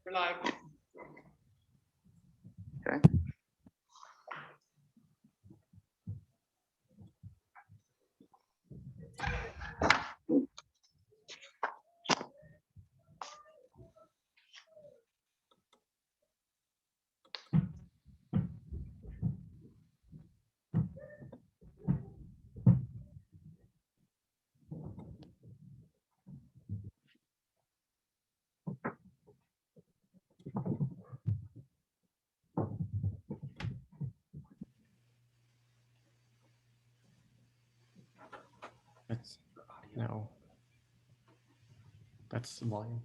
We're live. Okay. That's no. That's the volume.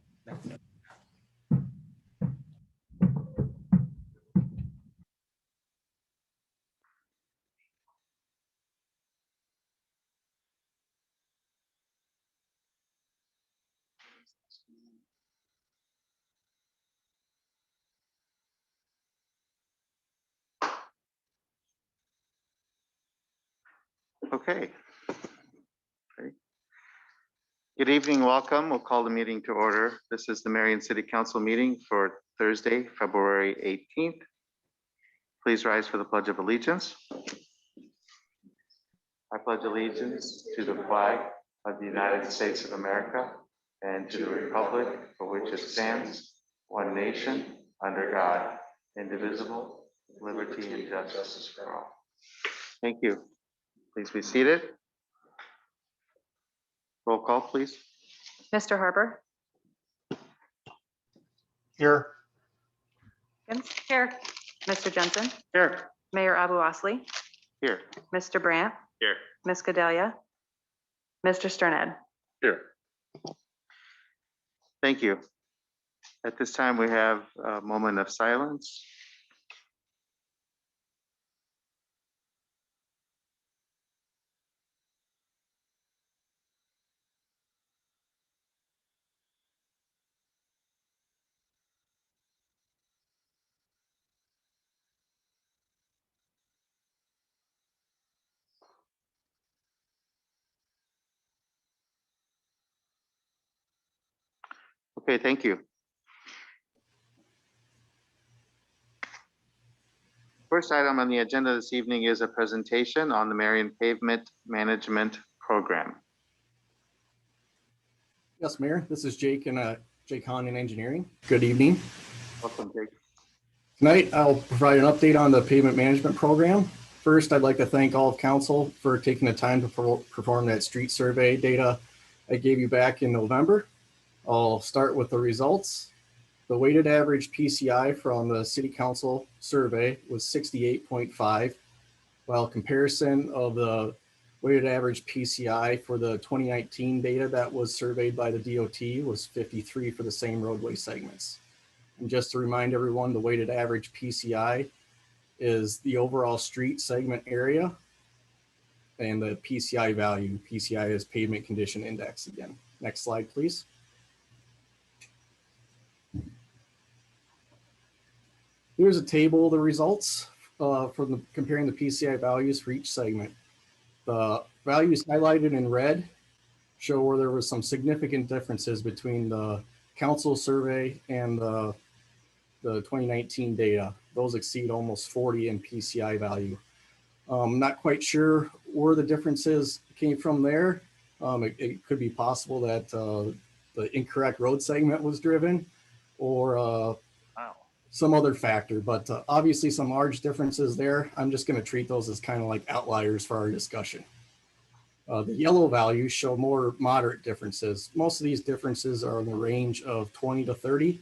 Okay. Great. Good evening, welcome. We'll call the meeting to order. This is the Marion City Council meeting for Thursday, February 18th. Please rise for the Pledge of Allegiance. I pledge allegiance to the flag of the United States of America and to the republic for which it stands, one nation, under God, indivisible, with liberty and justice for all. Thank you. Please be seated. Roll call, please. Mr. Harper. Here. Here. Mr. Jensen. Here. Mayor Abu Osley. Here. Mr. Brandt. Here. Ms. Gedalia. Mr. Sterned. Here. Thank you. At this time, we have a moment of silence. Okay, thank you. First item on the agenda this evening is a presentation on the Marion Pavement Management Program. Yes, Mayor, this is Jake and Jake Hahn in engineering. Good evening. Welcome, Jake. Tonight, I'll provide an update on the pavement management program. First, I'd like to thank all of council for taking the time to perform that street survey data I gave you back in November. I'll start with the results. The weighted average PCI from the city council survey was 68.5, while comparison of the weighted average PCI for the 2019 data that was surveyed by the DOT was 53 for the same roadway segments. And just to remind everyone, the weighted average PCI is the overall street segment area, and the PCI value. PCI is pavement condition index again. Next slide, please. Here's a table of the results from comparing the PCI values for each segment. The values highlighted in red show where there was some significant differences between the council survey and the 2019 data. Those exceed almost 40 in PCI value. I'm not quite sure where the differences came from there. It could be possible that the incorrect road segment was driven, or some other factor, but obviously some large differences there. I'm just going to treat those as kind of like outliers for our discussion. The yellow values show more moderate differences. Most of these differences are in the range of 20 to 30.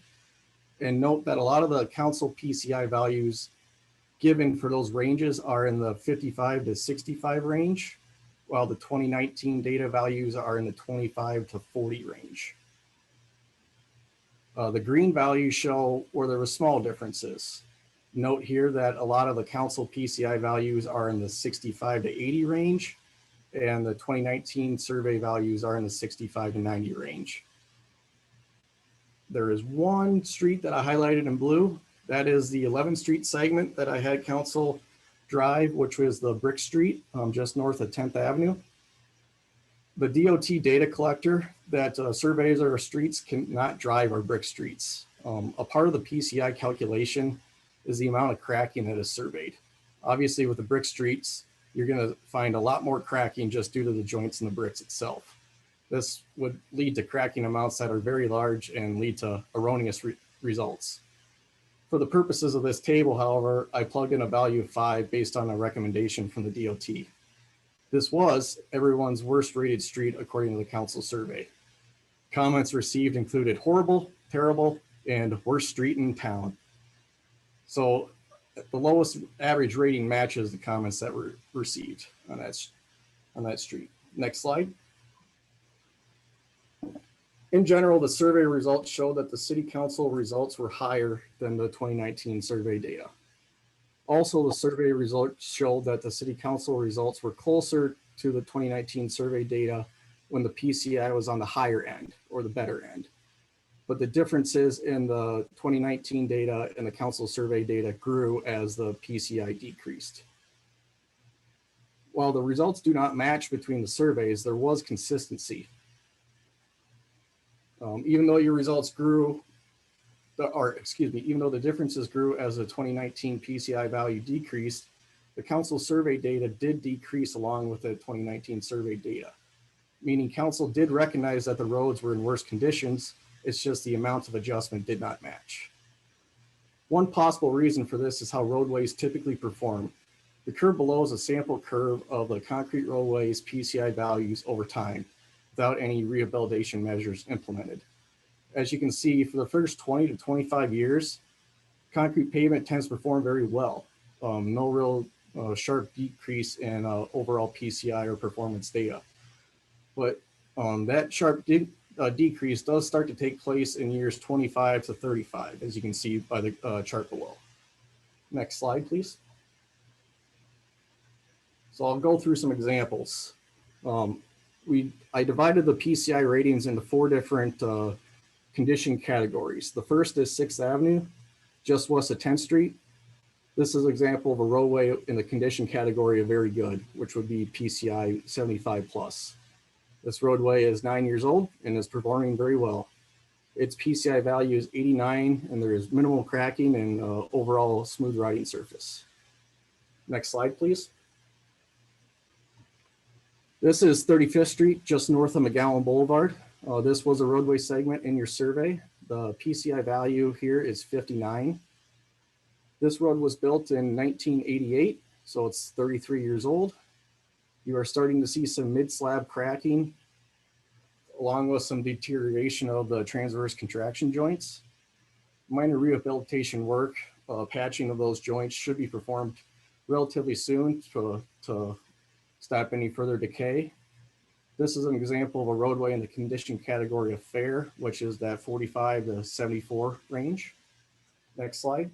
And note that a lot of the council PCI values given for those ranges are in the 55 to 65 range, while the 2019 data values are in the 25 to 40 range. The green values show where there were small differences. Note here that a lot of the council PCI values are in the 65 to 80 range, and the 2019 survey values are in the 65 to 90 range. There is one street that I highlighted in blue. That is the 11th Street segment that I had council drive, which was the Brick Street, just north of 10th Avenue. The DOT data collector that surveys our streets cannot drive our brick streets. A part of the PCI calculation is the amount of cracking that is surveyed. Obviously, with the brick streets, you're going to find a lot more cracking just due to the joints in the bricks itself. This would lead to cracking amounts that are very large and lead to erroneous results. For the purposes of this table, however, I plugged in a value of 5 based on a recommendation from the DOT. This was everyone's worst rated street according to the council survey. Comments received included horrible, terrible, and worst street in town. So the lowest average rating matches the comments that were received on that street. Next slide. In general, the survey results show that the city council results were higher than the 2019 survey data. Also, the survey results showed that the city council results were closer to the 2019 survey data when the PCI was on the higher end or the better end. But the differences in the 2019 data and the council survey data grew as the PCI decreased. While the results do not match between the surveys, there was consistency. Even though your results grew, even though the differences grew as the 2019 PCI value decreased, the council survey data did decrease along with the 2019 survey data, meaning council did recognize that the roads were in worse conditions. It's just the amount of adjustment did not match. One possible reason for this is how roadways typically perform. The curve below is a sample curve of the concrete roadways PCI values over time, without any rehabilitation measures implemented. As you can see, for the first 20 to 25 years, concrete pavement tends to perform very well. No real sharp decrease in overall PCI or performance data. But that sharp decrease does start to take place in years 25 to 35, as you can see by the chart below. Next slide, please. So I'll go through some examples. I divided the PCI ratings into 4 different condition categories. The first is 6th Avenue, just west of 10th Street. This is an example of a roadway in the condition category of very good, which would be PCI 75 plus. This roadway is 9 years old and is performing very well. Its PCI value is 89 and there is minimal cracking and overall smooth riding surface. Next slide, please. This is 35th Street, just north of Marion Boulevard. This was a roadway segment in your survey. The PCI value here is 59. This road was built in 1988, so it's 33 years old. You are starting to see some mid-slab cracking, along with some deterioration of the transverse contraction joints. Minor rehabilitation work, patching of those joints should be performed relatively soon to stop any further decay. This is an example of a roadway in the condition category of fair, which is that 45 to 74 range. Next slide.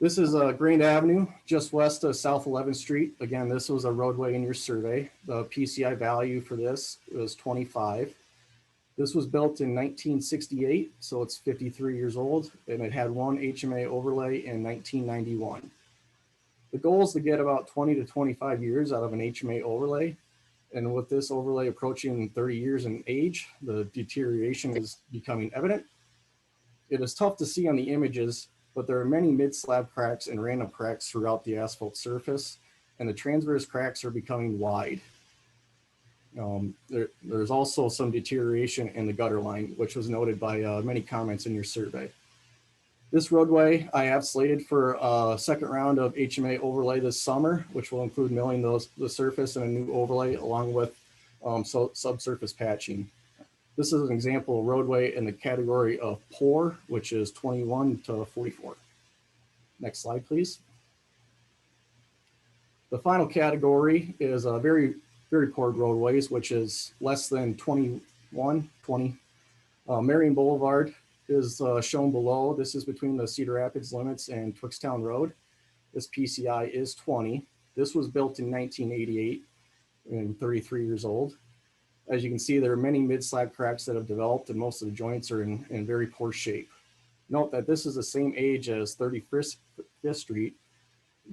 This is Grand Avenue, just west of South 11th Street. Again, this was a roadway in your survey. The PCI value for this was 25. This was built in 1968, so it's 53 years old, and it had one HMA overlay in 1991. The goal is to get about 20 to 25 years out of an HMA overlay. And with this overlay approaching 30 years in age, the deterioration is becoming evident. It is tough to see on the images, but there are many mid-slab cracks and random cracks throughout the asphalt surface, and the transverse cracks are becoming wide. There's also some deterioration in the gutter line, which was noted by many comments in your survey. This roadway I have slated for a second round of HMA overlay this summer, which will include milling the surface and a new overlay along with subsurface patching. This is an example of roadway in the category of poor, which is 21 to 44. Next slide, please. The final category is very poor roadways, which is less than 20. Marion Boulevard is shown below. This is between the Cedar Rapids limits and Twickstown Road. This PCI is 20. This was built in 1988 and 33 years old. As you can see, there are many mid-slab cracks that have developed and most of the joints are in very poor shape. Note that this is the same age as 35th Street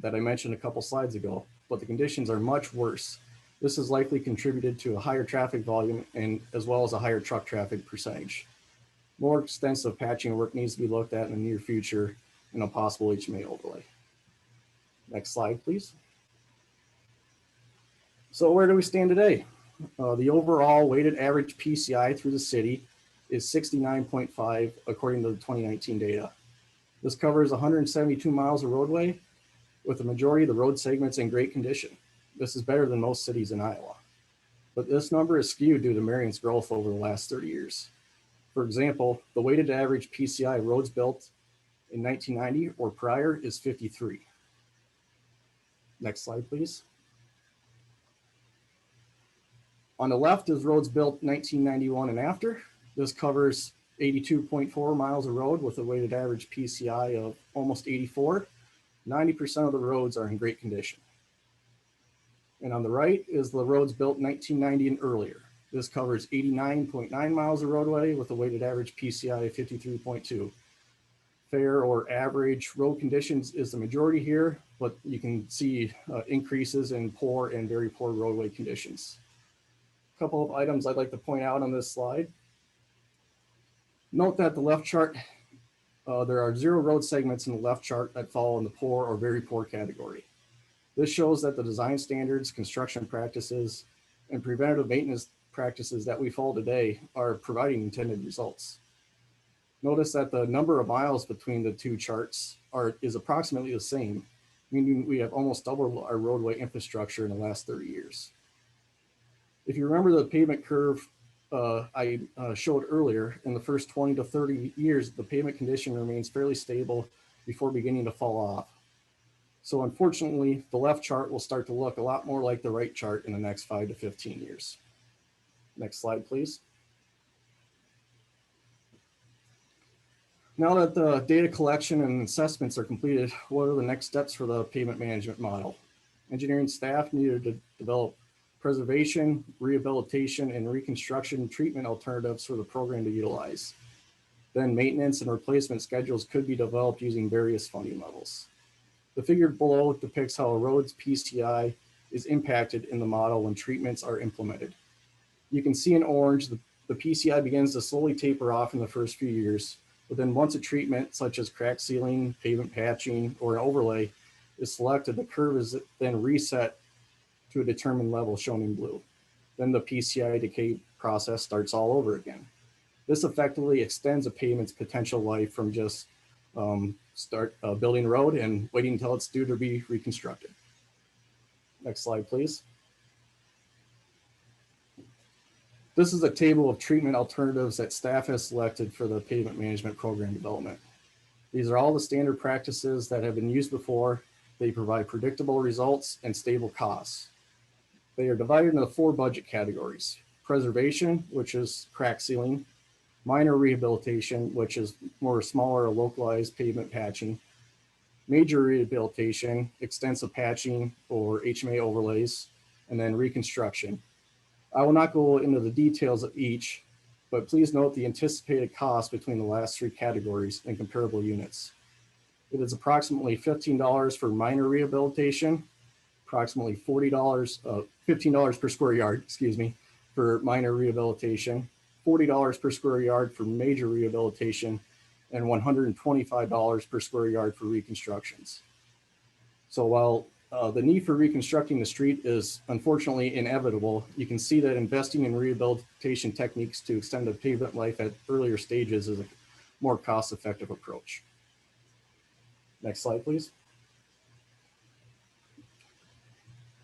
that I mentioned a couple slides ago, but the conditions are much worse. This has likely contributed to a higher traffic volume and as well as a higher truck traffic percentage. More extensive patching work needs to be looked at in the near future in a possible HMA overlay. Next slide, please. So where do we stand today? The overall weighted average PCI through the city is 69.5 according to the 2019 data. This covers 172 miles of roadway with the majority of the road segments in great condition. This is better than most cities in Iowa. But this number is skewed due to Marion's growth over the last 30 years. For example, the weighted average PCI roads built in 1990 or prior is 53. Next slide, please. On the left is roads built 1991 and after. This covers 82.4 miles of road with a weighted average PCI of almost 84. 90% of the roads are in great condition. And on the right is the roads built 1990 and earlier. This covers 89.9 miles of roadway with a weighted average PCI of 53.2. Fair or average road conditions is the majority here, but you can see increases in poor and very poor roadway conditions. A couple of items I'd like to point out on this slide. Note that the left chart, there are 0 road segments in the left chart that fall in the poor or very poor category. This shows that the design standards, construction practices, and preventative maintenance practices that we follow today are providing intended results. Notice that the number of miles between the two charts is approximately the same, meaning we have almost doubled our roadway infrastructure in the last 30 years. If you remember the pavement curve I showed earlier, in the first 20 to 30 years, the pavement condition remains fairly stable before beginning to fall off. So unfortunately, the left chart will start to look a lot more like the right chart in the next 5 to 15 years. Next slide, please. Now that the data collection and assessments are completed, what are the next steps for the pavement management model? Engineering staff needed to develop preservation, rehabilitation, and reconstruction treatment alternatives for the program to utilize. Then maintenance and replacement schedules could be developed using various funding levels. The figure below depicts how a road's PCI is impacted in the model when treatments are implemented. You can see in orange, the PCI begins to slowly taper off in the first few years, but then once a treatment such as crack sealing, pavement patching, or an overlay is selected, the curve is then reset to a determined level shown in blue. Then the PCI decay process starts all over again. This effectively extends a pavement's potential life from just building a road and waiting until it's due to be reconstructed. Next slide, please. This is a table of treatment alternatives that staff has selected for the pavement management program development. These are all the standard practices that have been used before. They provide predictable results and stable costs. They are divided into 4 budget categories: preservation, which is crack sealing; minor rehabilitation, which is more smaller localized pavement patching; major rehabilitation, extensive patching or HMA overlays; and then reconstruction. I will not go into the details of each, but please note the anticipated cost between the last 3 categories and comparable units. It is approximately $15 for minor rehabilitation, approximately $15 per square yard, for minor rehabilitation, $40 per square yard for major rehabilitation, and $125 per square yard for reconstructions. So while the need for reconstructing the street is unfortunately inevitable, you can see that investing in rehabilitation techniques to extend the pavement life at earlier stages is a more cost-effective approach. Next slide, please.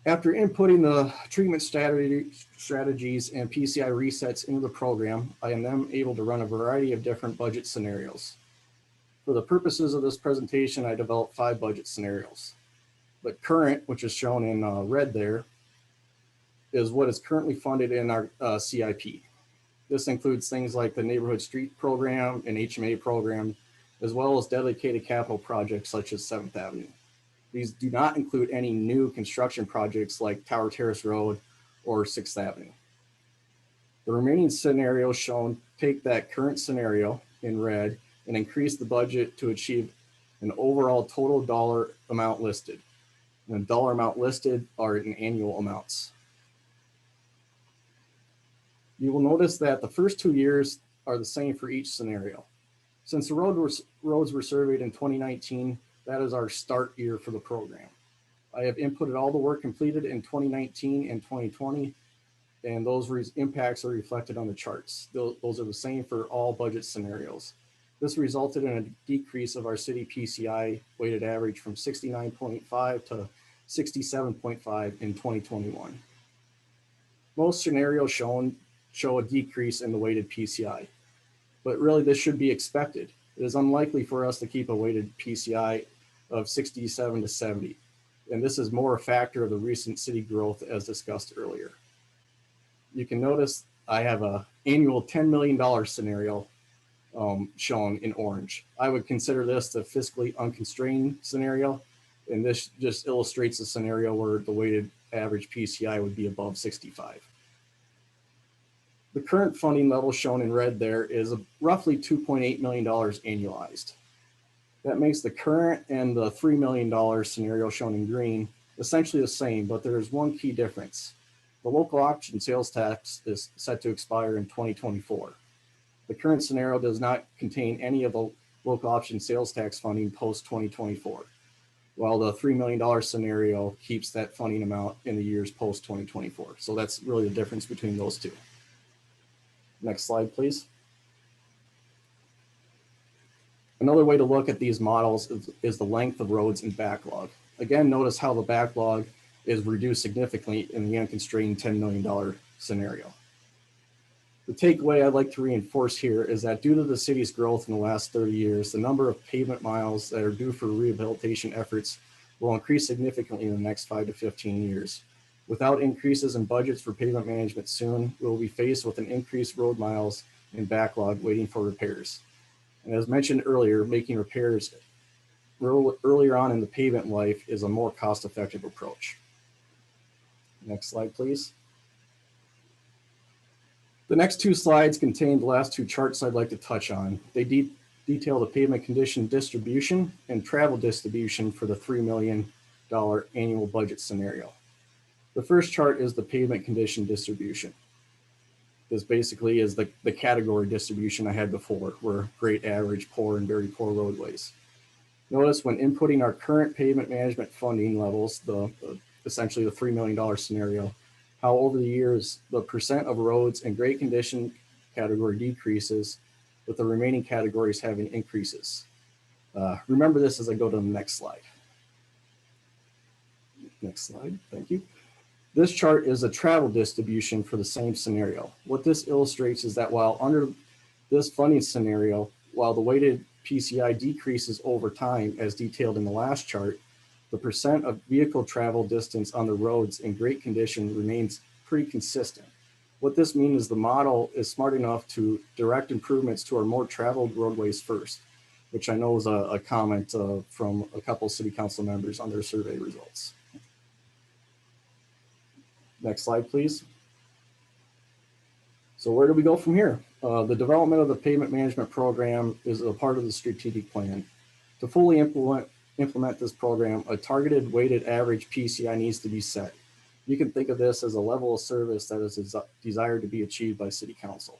After inputting the treatment strategies and PCI resets into the program, I am then able to run a variety of different budget scenarios. For the purposes of this presentation, I developed 5 budget scenarios. But current, which is shown in red there, is what is currently funded in our CIP. This includes things like the neighborhood street program and HMA program, as well as dedicated capital projects such as 7th Avenue. These do not include any new construction projects like Tower Terrace Road or 6th Avenue. The remaining scenarios shown take that current scenario in red and increase the budget to achieve an overall total dollar amount listed. And the dollar amount listed are in annual amounts. You will notice that the first 2 years, are the same for each scenario. Since the roads were surveyed in 2019, that is our start year for the program. I have inputted all the work completed in 2019 and 2020, and those impacts are reflected on the charts. Those are the same for all budget scenarios. This resulted in a decrease of our city PCI weighted average from 69.5 to 67.5 in 2021. Most scenarios show a decrease in the weighted PCI, but really this should be expected. It is unlikely for us to keep a weighted PCI of 67 to 70, and this is more a factor of the recent city growth as discussed earlier. You can notice I have an annual $10 million scenario shown in orange. I would consider this the fiscally unconstrained scenario, and this just illustrates a scenario where the weighted average PCI would be above 65. The current funding level shown in red there is roughly $2.8 million annualized. That makes the current and the $3 million scenario shown in green essentially the same, but there is one key difference. The local option sales tax is set to expire in 2024. The current scenario does not contain any of the local option sales tax funding post 2024, while the $3 million scenario keeps that funding amount in the years post 2024. So that's really the difference between those two. Next slide, please. Another way to look at these models is the length of roads in backlog. Again, notice how the backlog is reduced significantly in the unconstrained $10 million scenario. The takeaway I'd like to reinforce here is that due to the city's growth in the last 30 years, the number of pavement miles that are due for rehabilitation efforts will increase significantly in the next 5 to 15 years. Without increases in budgets for pavement management soon, we will be faced with an increased road miles in backlog waiting for repairs. And as mentioned earlier, making repairs earlier on in the pavement life is a more cost-effective approach. Next slide, please. The next two slides contain the last two charts I'd like to touch on. They detail the pavement condition distribution and travel distribution for the $3 million annual budget scenario. The first chart is the pavement condition distribution. This basically is the category distribution I had before, where great, average, poor, and very poor roadways. Notice when inputting our current pavement management funding levels, essentially the $3 million scenario, how over the years, the percent of roads in great condition category decreases, with the remaining categories having increases. Remember this as I go to the next slide. Next slide, thank you. This chart is a travel distribution for the same scenario. What this illustrates is that while under this funding scenario, while the weighted PCI decreases over time as detailed in the last chart, the percent of vehicle travel distance on the roads in great condition remains pretty consistent. What this means is the model is smart enough to direct improvements to our more traveled roadways first, which I know is a comment from a couple of city council members on their survey results. Next slide, please. So where do we go from here? The development of the pavement management program is a part of the strategic plan. To fully implement this program, a targeted weighted average PCI needs to be set. You can think of this as a level of service that is desired to be achieved by City Council.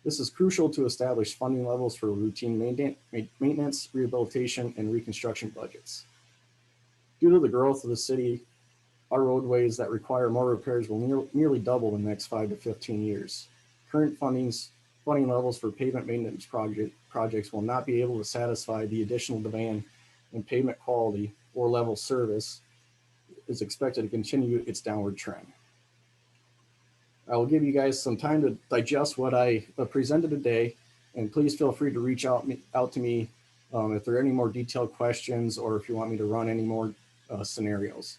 This is crucial to establish funding levels for routine maintenance, rehabilitation, and reconstruction budgets. Due to the growth of the city, our roadways that require more repairs will nearly double in the next 5 to 15 years. Current funding levels for pavement maintenance projects will not be able to satisfy the additional demand in pavement quality or level service is expected to continue its downward trend. I will give you guys some time to digest what I presented today, and please feel free to reach out to me if there are any more detailed questions or if you want me to run any more scenarios.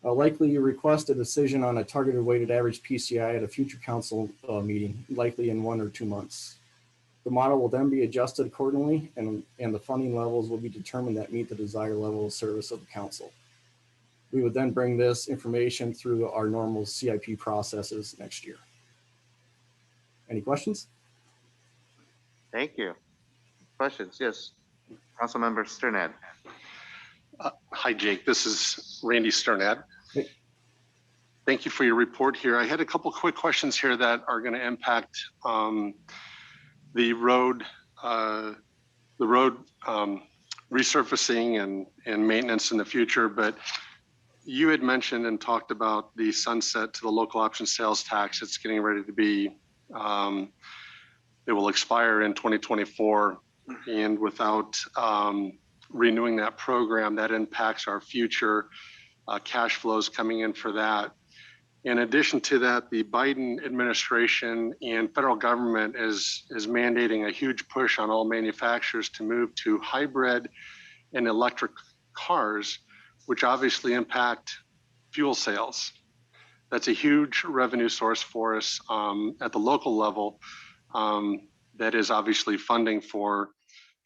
I'll likely request a decision on a targeted weighted average PCI at a future council meeting, likely in 1 or 2 months. The model will then be adjusted accordingly, and the funding levels will be determined that meet the desired level of service of the council. We would then bring this information through our normal CIP processes next year. Any questions? Thank you. Questions? Yes. Councilmember Sternad. Hi, Jake. This is Randy Sternad. Hey. Thank you for your report here. I had a couple quick questions here that are going to impact the road resurfacing and maintenance in the future. But you had mentioned and talked about the sunset to the local option sales tax. It's getting ready to be, it will expire in 2024. And without renewing that program, that impacts our future cash flows coming in for that. In addition to that, the Biden administration and federal government is mandating a huge push on all manufacturers to move to hybrid and electric cars, which obviously impact fuel sales. That's a huge revenue source for us at the local level. That is obviously funding for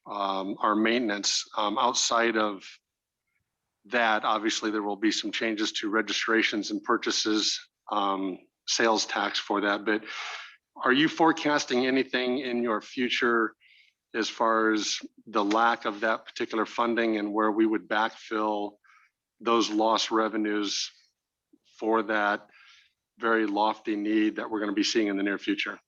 our maintenance. Outside of that, obviously there will be some changes to registrations and purchases, sales tax for that. But are you forecasting anything in your future as far as the lack of that particular funding and where we would backfill those lost revenues for that very lofty need that we're going to be seeing in the near future?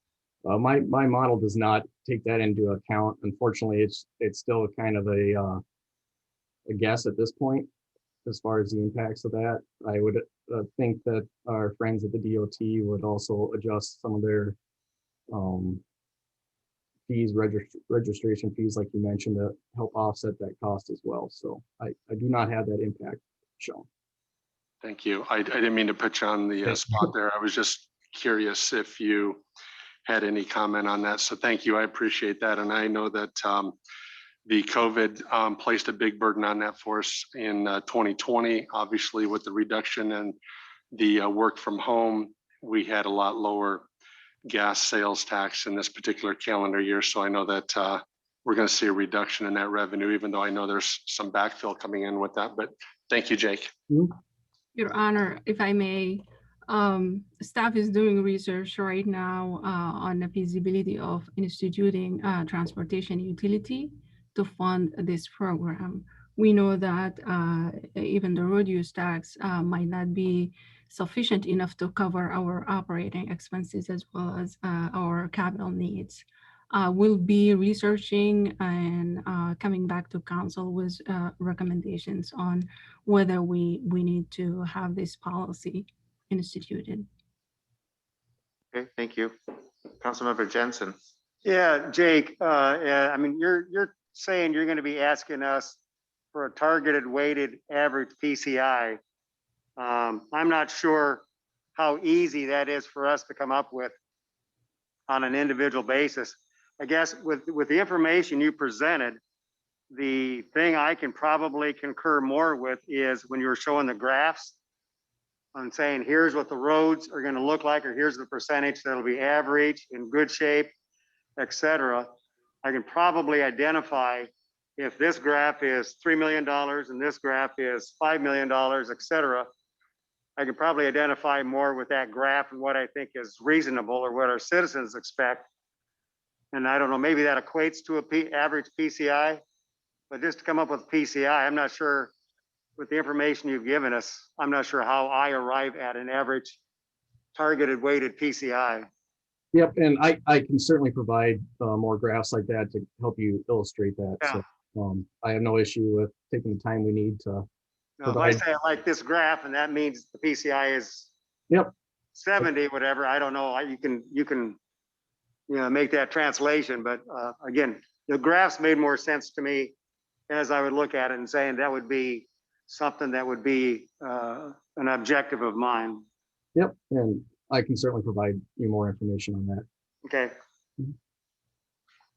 My model does not take that into account. Unfortunately, it's still kind of a guess at this point as far as the impacts of that. I would think that our friends at the DOT would also adjust some of their fees, registration fees, like you mentioned, to help offset that cost as well. So I do not have that impact shown. Thank you. I didn't mean to put you on the spot there. I was just curious if you had any comment on that. So thank you. I appreciate that. And I know that the COVID placed a big burden on that for us in 2020. Obviously, with the reduction in the work from home, we had a lot lower gas sales tax in this particular calendar year. So I know that we're going to see a reduction in that revenue, even though I know there's some backfill coming in with that. But thank you, Jake. Your Honor, if I may, staff is doing research right now on the feasibility of instituting transportation utility to fund this program. We know that even the road use tax might not be sufficient enough to cover our operating expenses as well as our capital needs. We'll be researching and coming back to council with recommendations on whether we need to have this policy instituted. Okay, thank you. Councilmember Jensen. Yeah, Jake, I mean, you're saying you're going to be asking us for a targeted weighted average PCI. I'm not sure how easy that is for us to come up with on an individual basis. I guess with the information you presented, the thing I can probably concur more with is when you were showing the graphs and saying, here's what the roads are going to look like, or here's the percentage that'll be average, in good shape, etc. I can probably identify if this graph is $3 million and this graph is $5 million, etc. I can probably identify more with that graph and what I think is reasonable or what our citizens expect. And I don't know, maybe that equates to a average PCI, but just to come up with PCI, I'm not sure with the information you've given us, I'm not sure how I arrive at an average targeted weighted PCI. Yep, and I can certainly provide more graphs like that to help you illustrate that. Yeah. So I have no issue with taking the time we need to. Now, if I say I like this graph and that means the PCI is 70, whatever, I don't know. You can make that translation, but again, the graphs made more sense to me as I would look at it and saying that would be something that would be an objective of mine. Yep, and I can certainly provide you more information on that. Okay.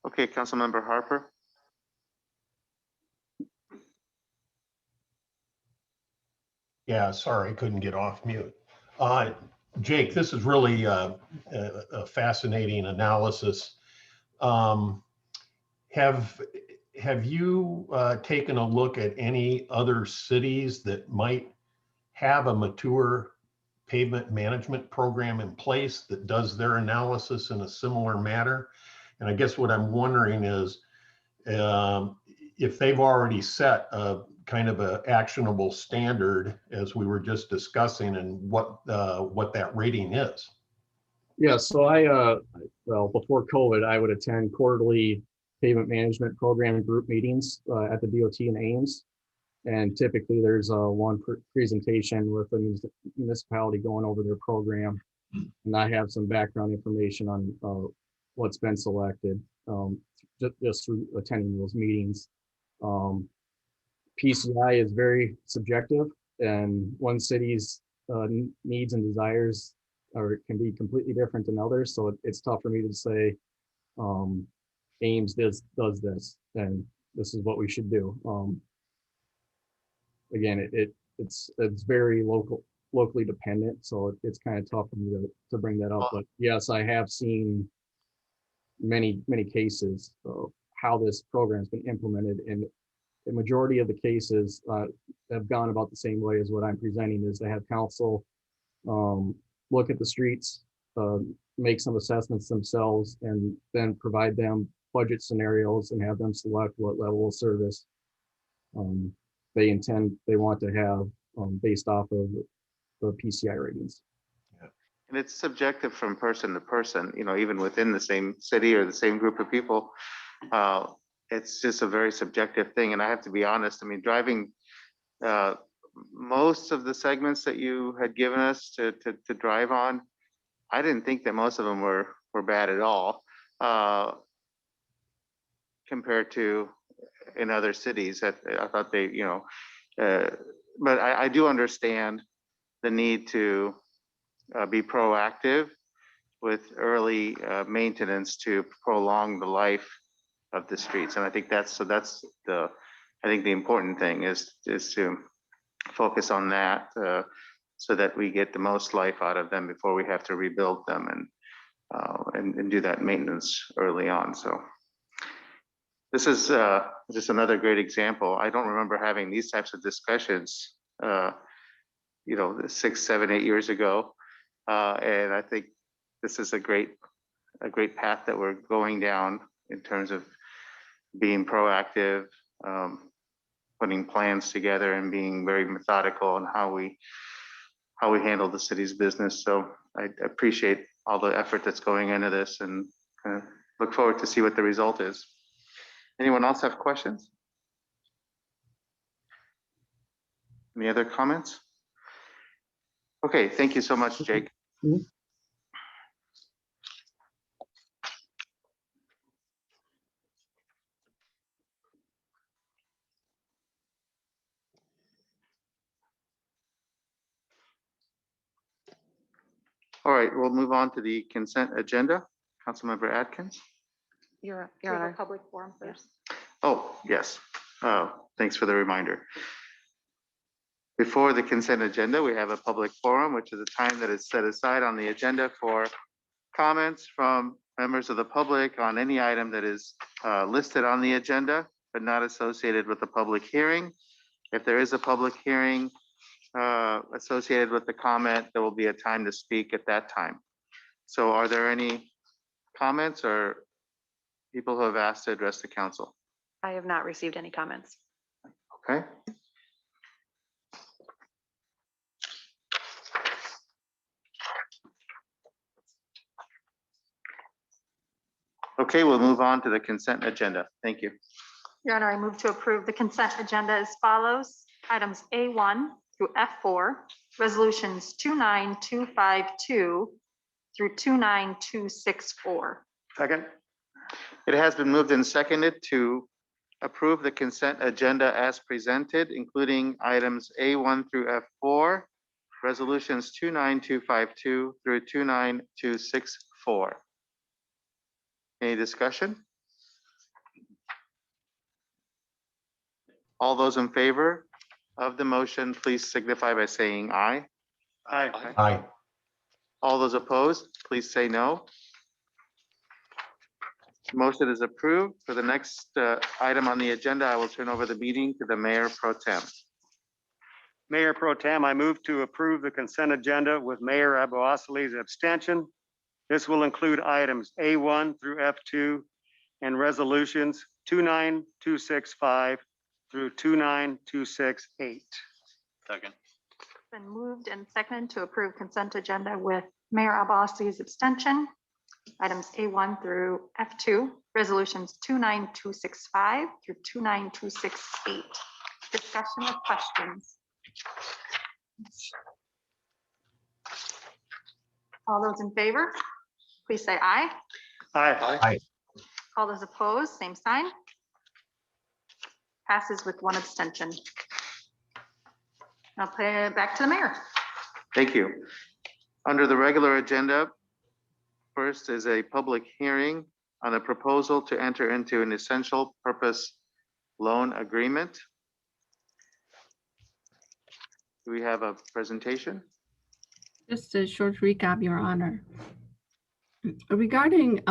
Okay, Councilmember Harper. Yeah, sorry, I couldn't get off mute. Jake, this is really a fascinating analysis. Have you taken a look at any other cities that might have a mature pavement management program in place that does their analysis in a similar manner? And I guess what I'm wondering is if they've already set a kind of a actionable standard as we were just discussing and what that rating is. Yeah, so well, before COVID, I would attend quarterly pavement management program group meetings at the DOT in Ames. And typically there's one presentation with the municipality going over their program. And I have some background information on what's been selected just through attending those meetings. PCI is very subjective, and one city's needs and desires can be completely different than others. So it's tough for me to say Ames does this, and this is what we should do. Again, it's very locally dependent, so it's kind of tough for me to bring that up. But yes, I have seen many cases of how this program has been implemented, and the majority of the cases have gone about the same way as what I'm presenting. Is they have council look at the streets, make some assessments themselves, and then provide them budget scenarios and have them select what level of service they want to have based off of the PCI ratings. And it's subjective from person to person, you know, even within the same city or the same group of people. It's just a very subjective thing. And I have to be honest, I mean, driving most of the segments that you had given us to drive on, I didn't think that most of them were bad at all compared to in other cities. That I thought they, you know, but I do understand the need to be proactive with early maintenance to prolong the life of the streets. And I think that's the important thing is to focus on that so that we get the most life out of them before we have to rebuild them and do that maintenance early on. So this is just another great example. I don't remember having these types of discussions, you know, 6, 7, 8 years ago. And I think this is a great path that we're going down in terms of being proactive, putting plans together, and being very methodical on how we handle the city's business. So I appreciate all the effort that's going into this, and look forward to see what the result is. Anyone else have questions? Any other comments? Okay, thank you so much, Jake. Mm-hmm. All right, we'll move on to the consent agenda. Councilmember Atkins. Your We have a Honor. public forum first. Oh, yes. Thanks for the reminder. Before the consent agenda, we have a public forum, which is a time that is set aside on the agenda for comments from members of the public on any item that is listed on the agenda, but not associated with the public hearing. If there is a public hearing associated with the comment, there will be a time to speak at that time. So are there any comments or people who have asked to address the council? I have not received any comments. Okay. Okay, we'll move on to the consent agenda. Thank you. Your Honor, I move to approve the consent agenda as follows. Items A1 through F4, resolutions 29252 through 29264. Second. It has been moved and seconded to approve the consent agenda as presented, including items A1 through F4, resolutions 29252 through 29264. Any discussion? All those in favor of the motion, please signify by saying aye. Aye. Aye. All those opposed, please say no. Motion is approved. For the next item on the agenda, I will turn over the meeting to the Mayor Pro Tem. Mayor Pro Tem, I move to approve the consent agenda with Mayor Aboasali's abstention. This will include items A1 through F2 and resolutions 29265 through 29268. Second. Been moved and seconded to approve consent agenda with Mayor Albassi's abstention. Items A1 through F2, resolutions 29265 through 29268. Discussion or questions? All those in favor, please say aye. Aye. All those opposed, same sign. Passes with one abstention. I'll put it back to the mayor. Thank you. Under the regular agenda, first is a public hearing on a proposal to enter into an essential purpose loan agreement. Do we have a presentation? Just a short recap, Your Honor. Regarding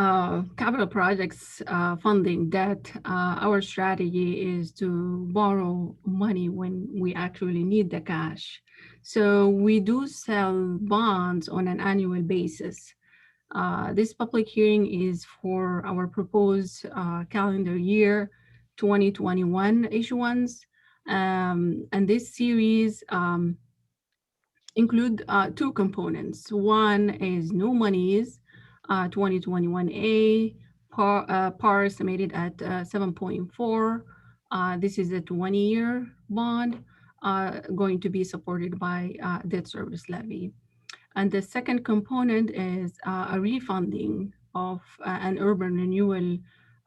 capital projects funding debt, our strategy is to borrow money when we actually need the cash. So we do sell bonds on an annual basis. This public hearing is for our proposed calendar year 2021 issuance. And this series include two components. One is new monies, 2021A, par estimated at 7.4. This is a 20-year bond going to be supported by debt service levy. And the second component is a refunding of an urban renewal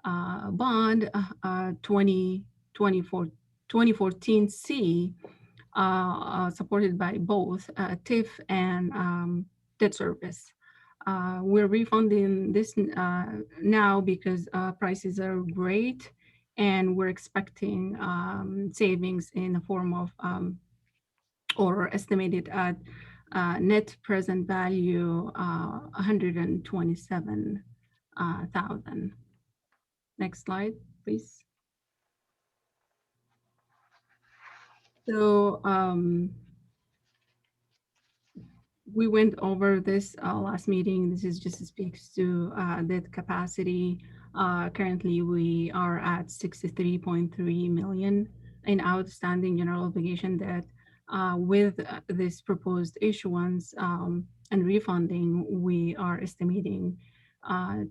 bond 2014C, supported by both TIF and debt service. We're refunding this now because prices are great and we're expecting savings in the form of or estimated at net present value 127,000. Next slide, please. So we went over this last meeting. This is just speaks to debt capacity. Currently, we are at 63.3 million in outstanding general obligation debt. With this proposed issuance and refunding, we are estimating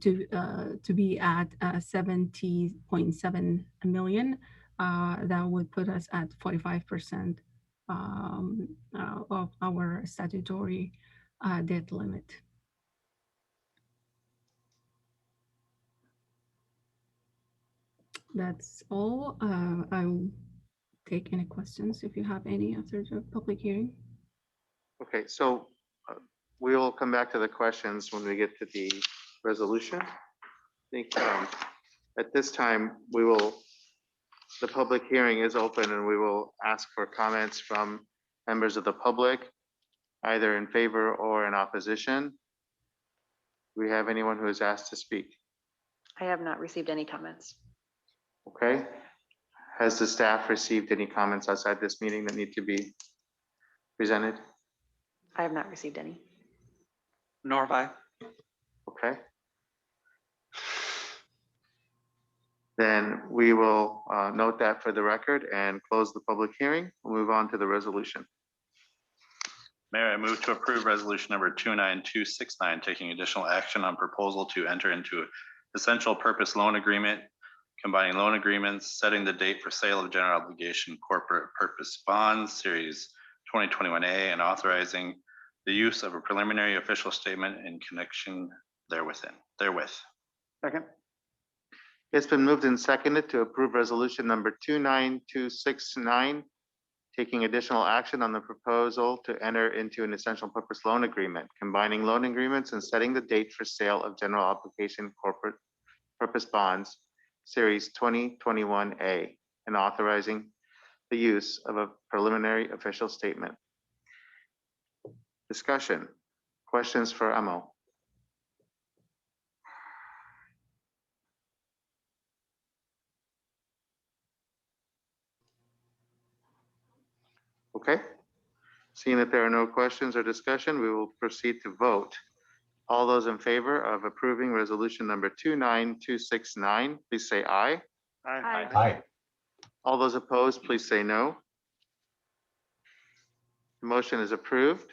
to be at 70.7 million. That would put us at 45% of our statutory debt limit. That's all. I'll take any questions if you have any after the public hearing. Okay, so we will come back to the questions when we get to the resolution. I think at this time, the public hearing is open and we will ask for comments from members of the public, either in favor or in opposition. Do we have anyone who has asked to speak? I have not received any comments. Okay. Has the staff received any comments outside this meeting that need to be presented? I have not received any. Nor have I. Okay. Then we will note that for the record and close the public hearing. We'll move on to the resolution. Mayor, I move to approve resolution number 29269, taking additional action on proposal to enter into essential purpose loan agreement, combining loan agreements, setting the date for sale of general obligation corporate purpose bonds, series 2021A, and authorizing the use of a preliminary official statement in connection therewith. Second. It's been moved and seconded to approve resolution number 29269, taking additional action on the proposal to enter into an essential purpose loan agreement, combining loan agreements and setting the date for sale of general obligation corporate purpose bonds, series 2021A, and authorizing the use of a preliminary official statement. Discussion. Questions for Amo? Okay. Seeing that there are no questions or discussion, we will proceed to vote. All those in favor of approving resolution number 29269, please say aye. Aye. Aye. All those opposed, please say no. The motion is approved.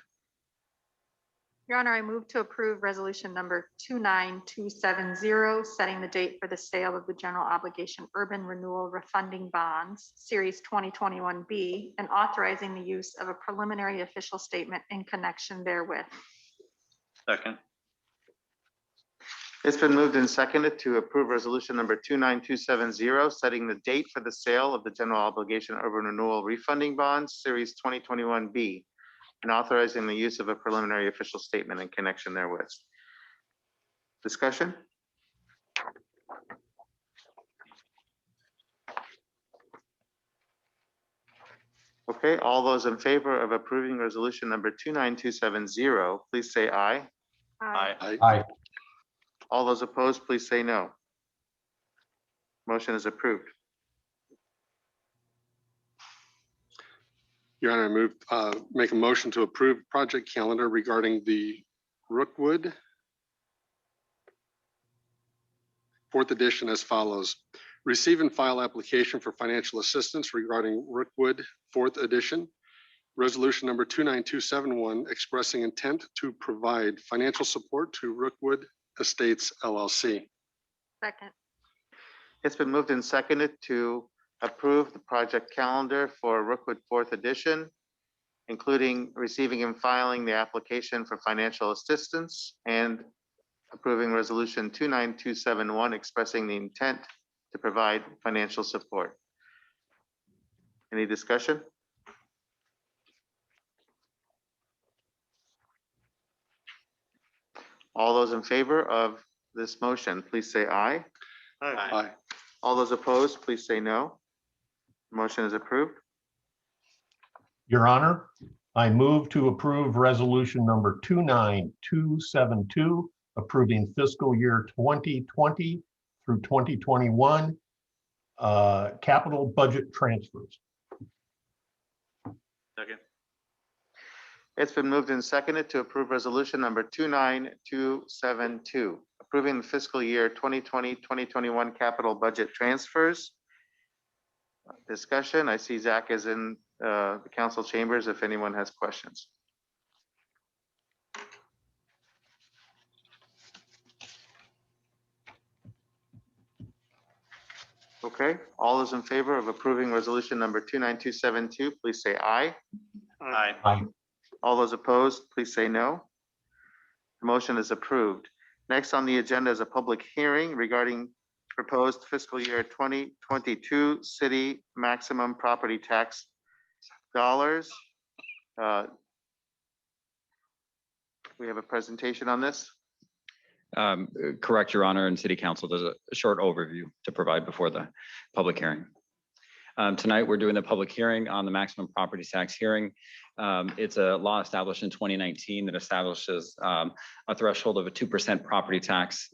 Your Honor, I move to approve resolution number 29270, setting the date for the sale of the general obligation urban renewal refunding bonds, series 2021B, and authorizing the use of a preliminary official statement in connection therewith. Second. It's been moved and seconded to approve resolution number 29270, setting the date for the sale of the general obligation urban renewal refunding bonds, series 2021B, and authorizing the use of a preliminary official statement in connection therewith. Discussion? Okay, all those in favor of approving resolution number 29270, please say aye. Aye. Aye. All those opposed, please say no. Motion is approved. Your Honor, make a motion to approve project calendar regarding the Rookwood 4th edition as follows. Receive and file application for financial assistance regarding Rookwood 4th edition. Resolution number 29271, expressing intent to provide financial support to Rookwood Estates LLC. Second. It's been moved and seconded to approve the project calendar for Rookwood 4th edition, including receiving and filing the application for financial assistance and approving resolution 29271, expressing the intent to provide financial support. Any discussion? All those in favor of this motion, please say aye. Aye. All those opposed, please say no. Motion is approved. Your Honor, I move to approve resolution number 29272, approving fiscal year 2020 through 2021 capital budget transfers. Second. It's been moved and seconded to approve resolution number 29272, approving the fiscal year 2020-2021 capital budget transfers. Discussion. I see Zach is in the council chambers if anyone has questions. Okay, all those in favor of approving resolution number 29272, please say aye. Aye. Aye. All those opposed, please say no. The motion is approved. Next on the agenda is a public hearing regarding proposed fiscal year 2022 city maximum property tax dollars. We have a presentation on this. Correct, Your Honor, and City Council. There's a short overview to provide before the public hearing. Tonight, we're doing the public hearing on the maximum property tax hearing. It's a law established in 2019 that establishes a threshold of a 2% property tax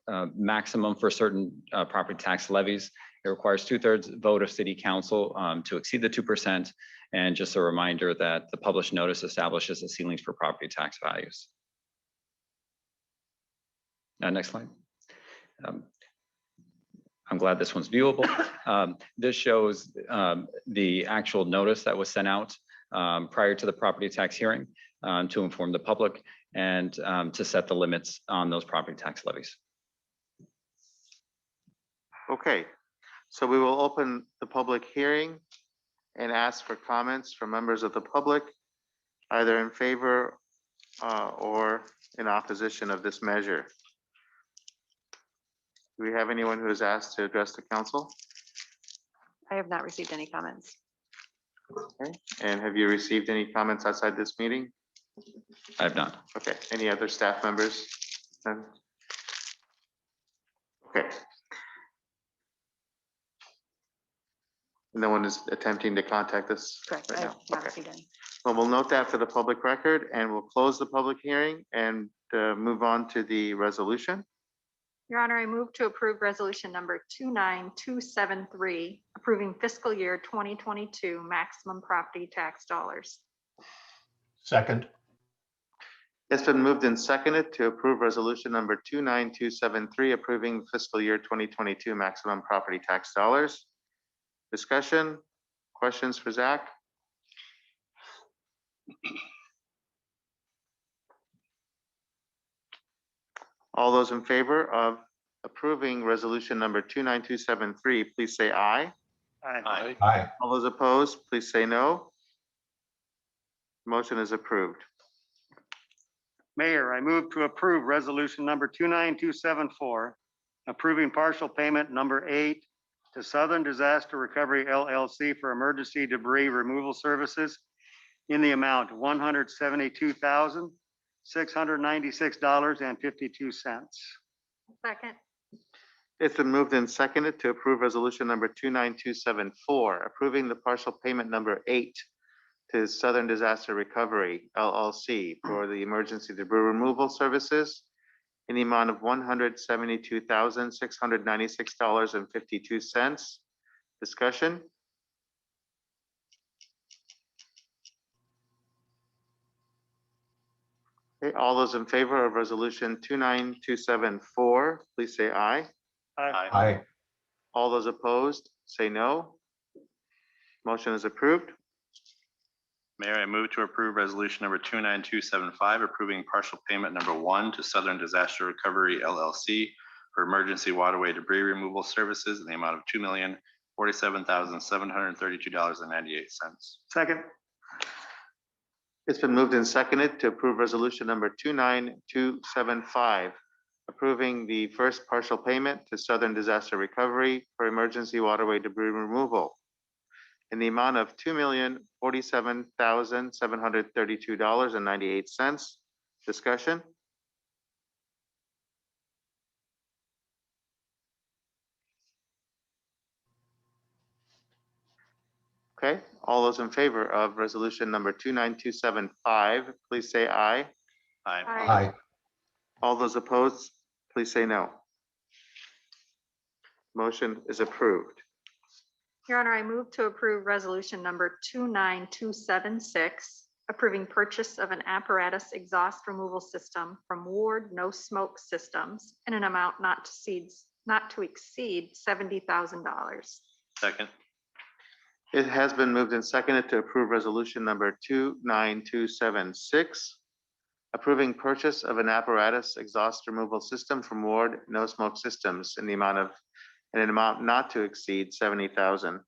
maximum for certain property tax levies. It requires 2/3 vote of City Council to exceed the 2%. And just a reminder that the published notice establishes the ceilings for property tax values. Next slide. I'm glad this one's viewable. This shows the actual notice that was sent out prior to the property tax hearing to inform the public and to set the limits on those property tax levies. Okay, so we will open the public hearing and ask for comments from members of the public, either in favor or in opposition of this measure. Do we have anyone who has asked to address the council? I have not received any comments. Okay, and have you received any comments outside this meeting? I have not. Okay, any other staff members? None? Okay. No one is attempting to contact us Correct. right I now? have not Okay. received any. Well, we'll note that for the public record and we'll close the public hearing and move on to the resolution. Your Honor, I move to approve resolution number 29273, approving fiscal year 2022 maximum property tax dollars. Second. It's been moved and seconded to approve resolution number 29273, approving fiscal year 2022 maximum property tax dollars. Discussion, questions for Zach? All those in favor of approving resolution number 29273, please say aye. Aye. Aye. All those opposed, please say no. Motion is approved. Mayor, I move to approve resolution number 29274, approving partial payment number 8 to Southern Disaster Recovery LLC for emergency debris removal services in the amount of $172,696.52. Second. It's been moved and seconded to approve resolution number 29274, approving the partial payment number 8 to Southern Disaster Recovery LLC for the emergency debris removal services in the amount of $172,696.52. Discussion? Okay, all those in favor of resolution 29274, please say aye. Aye. All those opposed, say no. Motion is approved. Mayor, I move to approve resolution number 29275, approving partial payment number 1 to Southern Disaster Recovery LLC for emergency waterway debris removal services in the amount of $2,047,732.98. Second. It's been moved and seconded to approve resolution number 29275, approving the first partial payment to Southern Disaster Recovery for emergency waterway debris removal in the amount of $2,047,732.98. Discussion? Okay, all those in favor of resolution number 29275, please say aye. Aye. Aye. All those opposed, please say no. Motion is approved. Your Honor, I move to approve resolution number 29276, approving purchase of an apparatus exhaust removal system from Ward No Smoke Systems in an amount not to exceed $70,000. Second. It has been moved and seconded to approve resolution number 29276, approving purchase of an apparatus exhaust removal system from Ward No Smoke Systems in an amount not to exceed $70,000.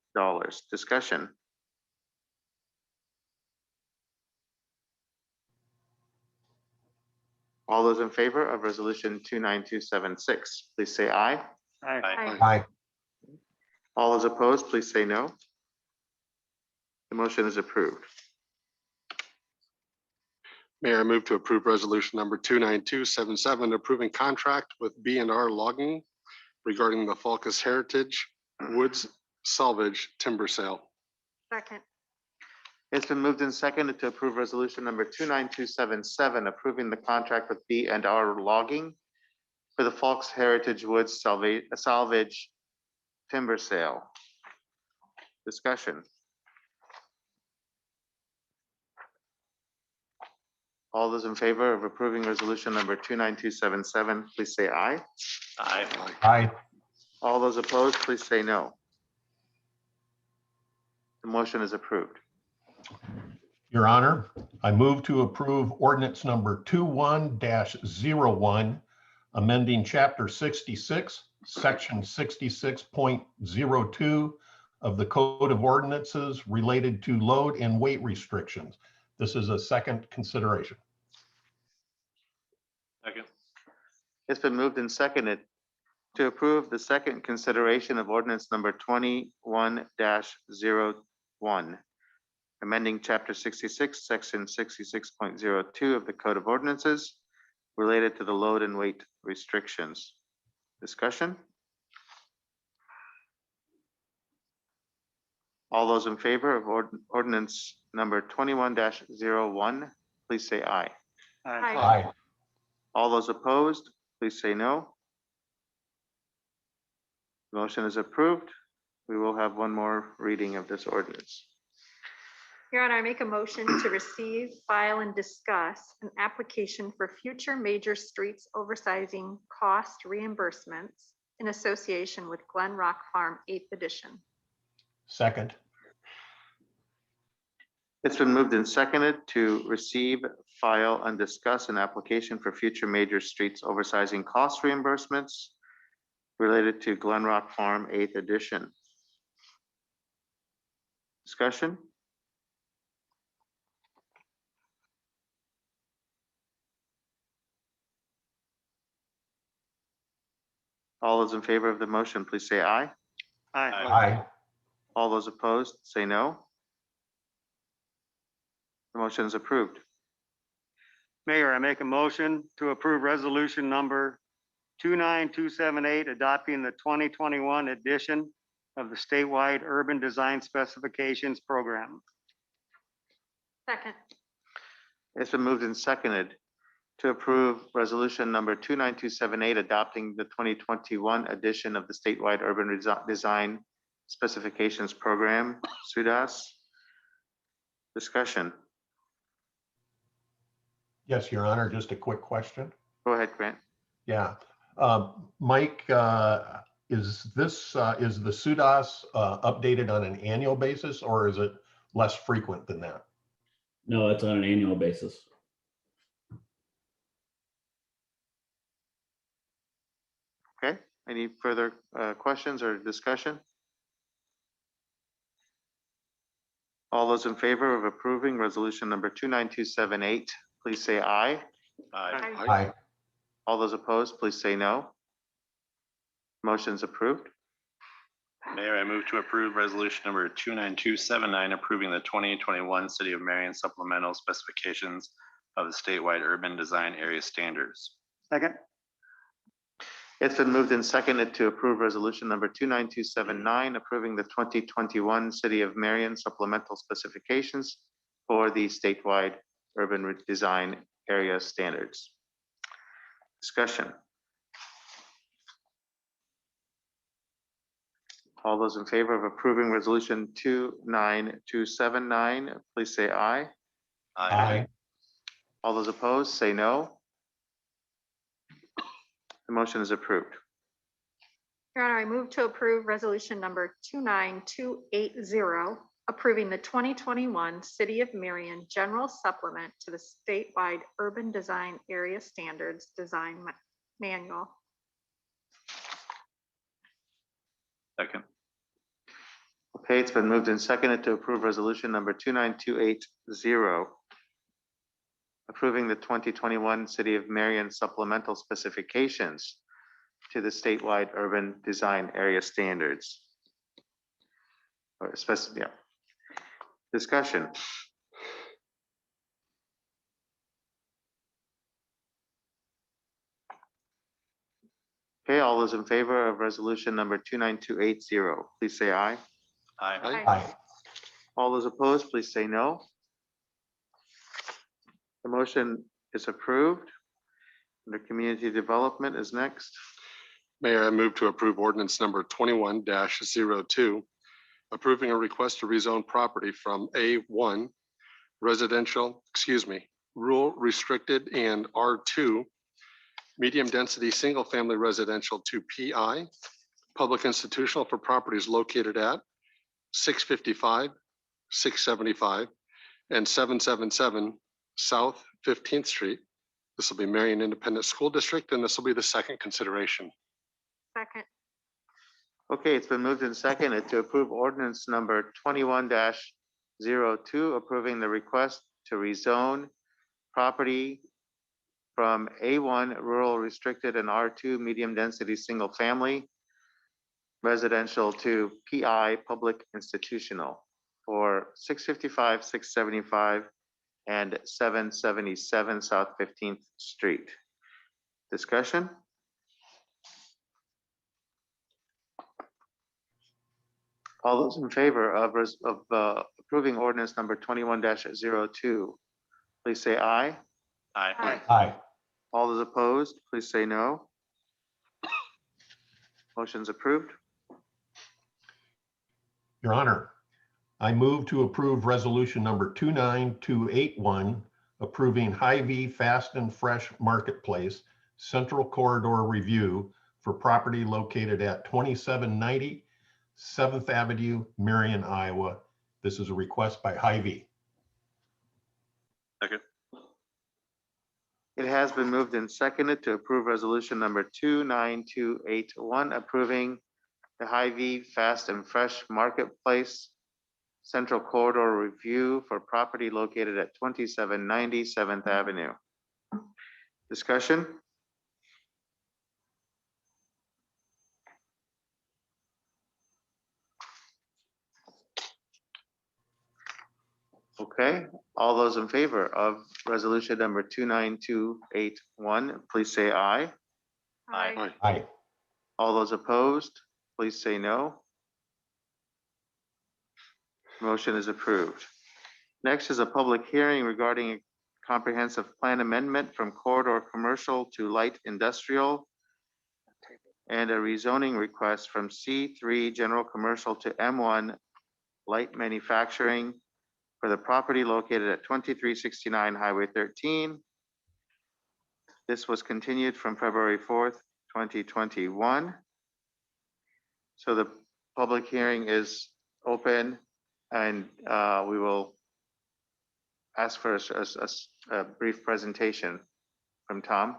Discussion. All those in favor of resolution 29276, please say aye. Aye. Aye. All those opposed, please say no. The motion is approved. Mayor, I move to approve resolution number 29277, approving contract with B&R Logging regarding the Falcus Heritage Woods Salvage Timber Sale. Second. It's been moved and seconded to approve resolution number 29277, approving the contract with B&R Logging for the Falcus Heritage Woods Salvage Timber Sale. Discussion. All those in favor of approving resolution number 29277, please say aye. Aye. Aye. All those opposed, please say no. The motion is approved. Your Honor, I move to approve ordinance number 21-01, amending chapter 66, section 66.02 of the Code of Ordinances related to load and weight restrictions. This is a second consideration. Second. It's been moved and seconded to approve the second consideration of ordinance number 21-01, amending chapter 66, section 66.02 of the Code of Ordinances related to the load and weight restrictions. Discussion? All those in favor of ordinance number 21-01, please say aye. Aye. All those opposed, please say no. Motion is approved. We will have one more reading of this ordinance. Your Honor, I make a motion to receive, file, and discuss an application for future major streets oversizing cost reimbursements in association with Glen Rock Farm 8th edition. Second. It's been moved and seconded to receive, file, and discuss an application for future major streets oversizing cost reimbursements related to Glen Rock Farm 8th edition. Discussion? All those in favor of the motion, please say aye. Aye. Aye. All those opposed, say no. The motion is approved. Mayor, I make a motion to approve resolution number 29278, adopting the 2021 edition of the statewide urban design specifications program. Second. It's been moved and seconded to approve resolution number 29278, adopting the 2021 edition of the statewide urban design specifications program. Sudas. Discussion. Yes, Your Honor, just a quick question. Go ahead, Grant. Yeah. Mike, is the SUDAS updated on an annual basis, or is it less frequent than that? No, it's on an annual basis. Okay, any further questions or discussion? All those in favor of approving resolution number 29278, please say aye. Aye. Aye. All those opposed, please say no. Motion's approved. Mayor, I move to approve resolution number 29279, approving the 2021 City of Marion supplemental specifications of the statewide urban design area standards. Second. It's been moved and seconded to approve resolution number 29279, approving the 2021 City of Marion supplemental specifications for the statewide urban design area standards. Discussion. All those in favor of approving resolution 29279, please say aye. Aye. All those opposed, say no. The motion is approved. Your Honor, I move to approve resolution number 29280, approving the 2021 City of Marion General Supplement to the statewide urban design area standards design manual. Second. Okay, it's been moved and seconded to approve resolution number 29280, approving the 2021 City of Marion supplemental specifications to the statewide urban design area standards. Or yeah. Discussion. Okay, all those in favor of resolution number 29280, please say aye. Aye. Aye. All those opposed, please say no. The motion is approved. Under community development is next. Mayor, I move to approve ordinance number 21-02, approving a request to rezone property from A1 rural restricted and R2 medium density single family residential to PI public institutional for properties located at 655, 675, and 777 South 15th Street. This will be Marion Independent School District, and this will be the second consideration. Second. Okay, it's been moved and seconded to approve ordinance number 21-02, approving the request to rezone property from A1 rural restricted and R2 medium density single family residential to PI public institutional for 655, 675, and 777 South 15th Street. Discussion? All those in favor of approving ordinance number 21-02, please say aye. Aye. Aye. All those opposed, please say no. Motion's approved. Your Honor, I move to approve resolution number 29281, approving Hy-Vee Fast and Fresh Marketplace Central Corridor Review for property located at 2790 7th Avenue, Marion, Iowa. This is a request by Hy-Vee. Second. It has been moved and seconded to approve resolution number 29281, approving the Hy-Vee Fast and Fresh Marketplace Central Corridor Review for property located at 2790 7th Avenue. Discussion? Okay, all those in favor of resolution number 29281, please say aye. Aye. Aye. All those opposed, please say no. Motion is approved. Next is a public hearing regarding a comprehensive plan amendment from corridor commercial to light industrial and a rezoning request from C3 general commercial to M1 light manufacturing for the property located at 2369 Highway 13. This was continued from February 4th, 2021. So the public hearing is open, and we will ask for a brief presentation from Tom.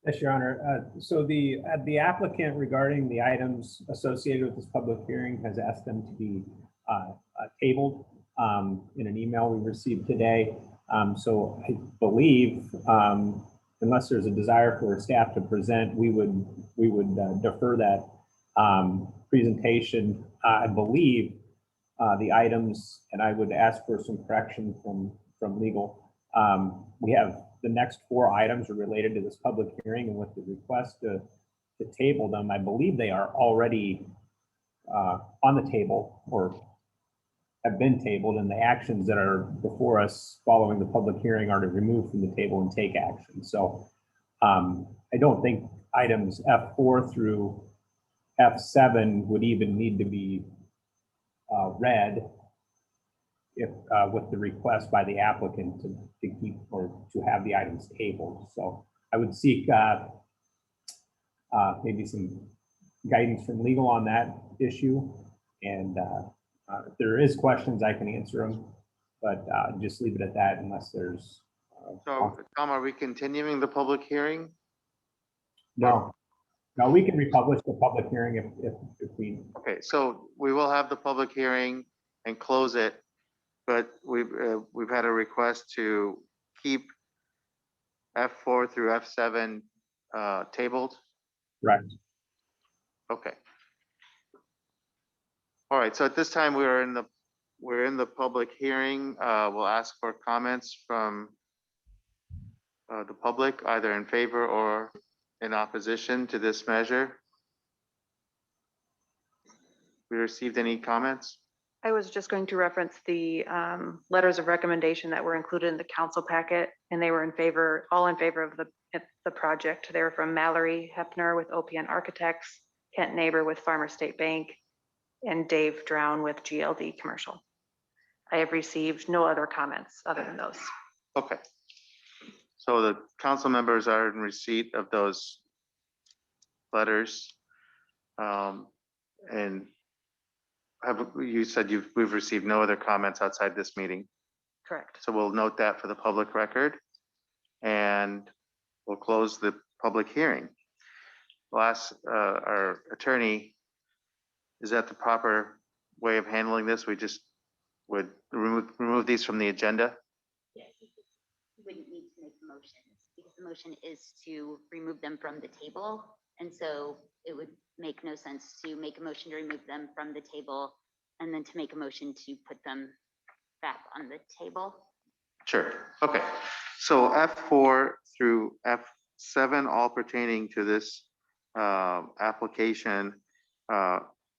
Yes, Your Honor. So the applicant regarding the items associated with this public hearing has asked them to be tabled in an email we received today. So I believe, unless there's a desire for staff to present, we would defer that presentation. I believe the items, and I would ask for some correction from legal. We have the next 4 items are related to this public hearing, and with the request to table them, I believe they are already on the table or have been tabled, and the actions that are before us following the public hearing are to remove from the table and take action. So I don't think items F4 through F7 would even need to be read if with the request by the applicant to keep or to have the items tabled. So I would seek maybe some guidance from legal on that issue. And if there is questions, I can answer them, but just leave it at that unless there's. So Tom, are we continuing the public hearing? No, we can republish the public hearing if we. Okay, so we will have the public hearing and close it, but we've had a request to keep F4 through F7 tabled. Right. Okay. All right, so at this time we're in the public hearing. We'll ask for comments from the public, either in favor or in opposition to this measure. We received any comments? I was just going to reference the letters of recommendation that were included in the council packet, and they were all in favor of the project. They were from Mallory Hepner with OPN Architects, Kent Neighbor with Farmer State Bank, and Dave Drown with GLD Commercial. I have received no other comments other than those. Okay. So the council members are in receipt of those letters. And you said we've received no other comments outside this meeting. Correct. So we'll note that for the public record, and we'll close the public hearing. We'll ask our attorney, is that the proper way of handling this? We just would remove these from the agenda? Yes, you wouldn't need to make a motion because the motion is to remove them from the table. And so it would make no sense to make a motion to remove them from the table and then to make a motion to put them back on the table. Sure. Okay. So F4 through F7, all pertaining to this application,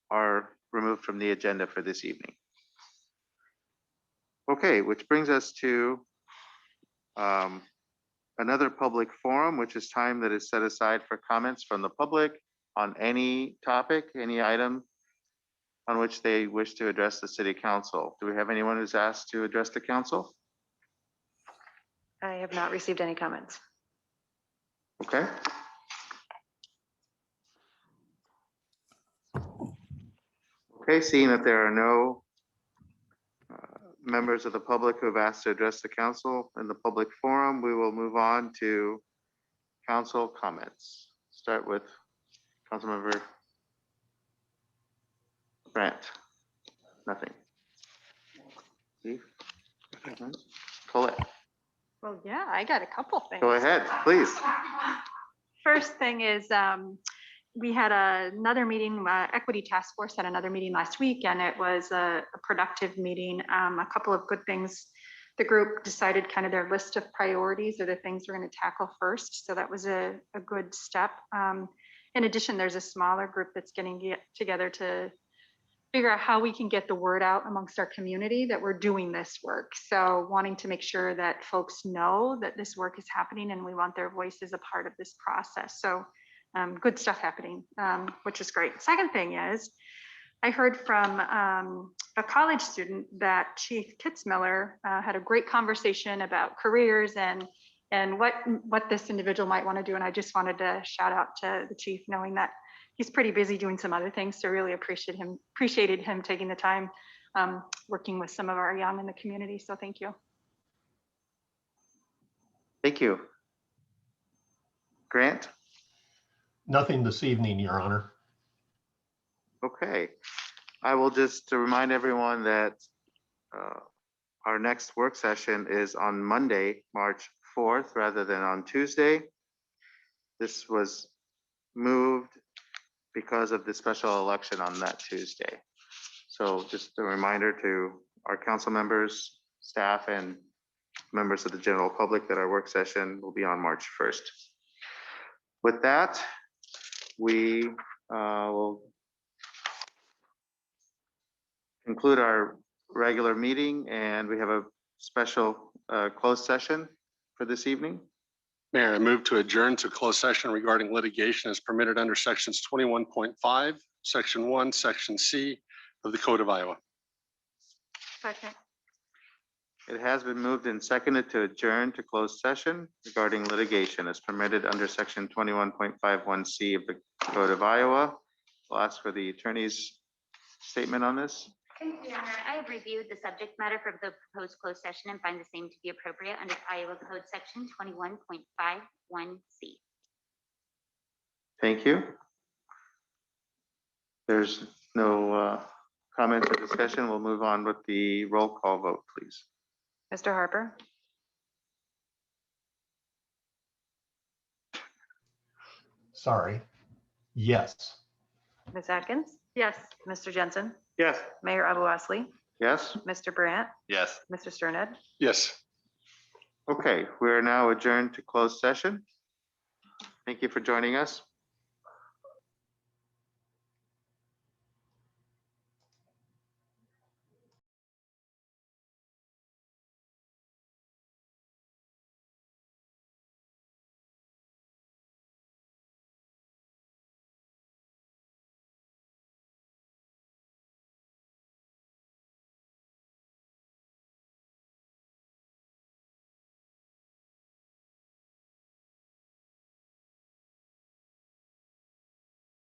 are removed from the agenda for this evening. Okay, which brings us to another public forum, which is time that is set aside for comments from the public on any topic, any item on which they wish to address the city council. Do we have anyone who's asked to address the council? I have not received any comments. Okay. Okay, seeing that there are no members of the public who have asked to address the council in the public forum, we will move on to council comments. Start with Councilmember Brandt. Nothing. Steve? Colette, Well, yeah, I got a couple things. go ahead, please. First thing is, we had another meeting, Equity Task Force had another meeting last week, and it was a productive meeting. A couple of good things. The group decided kind of their list of priorities or the things we're going to tackle first. So that was a good step. In addition, there's a smaller group that's getting together to figure out how we can get the word out amongst our community that we're doing this work. So wanting to make sure that folks know that this work is happening and we want their voice as a part of this process. So good stuff happening, which is great. Second thing is, I heard from a college student that Chief Kitzmiller had a great conversation about careers and what this individual might want to do. And I just wanted to shout out to the chief, knowing that he's pretty busy doing some other things. So really appreciated him taking the time working with some of our young in the community. So thank you. Thank you. Grant? Nothing this evening, Your Honor. Okay. I will just remind everyone that our next work session is on Monday, March 4th, rather than on Tuesday. This was moved because of the special election on that Tuesday. So just a reminder to our council members, staff, and members of the general public that our work session will be on March 1st. With that, we will conclude our regular meeting, and we have a special closed session for this evening. Mayor, I move to adjourn to closed session regarding litigation as permitted under sections 21.5, section 1, section C of the Code of Iowa. Second. It has been moved and seconded to adjourn to closed session regarding litigation as permitted under section 21.51C of the Code of Iowa. I'll ask for the attorney's statement on this. Thank you, Your Honor. I have reviewed the subject matter for the proposed closed session and find the same to be appropriate under Iowa Code Section 21.51C. Thank you. There's no comments or discussion. We'll move on with the roll call vote, please. Mr. Harper, Sorry. Yes. Ms. Atkins, Yes. Mr. Jensen, Yes. Mayor Abu-Osley, Yes? Mr. Brandt, Yes. Mr. Sterned. Yes. Okay, we are now adjourned to closed session. Thank you for joining us.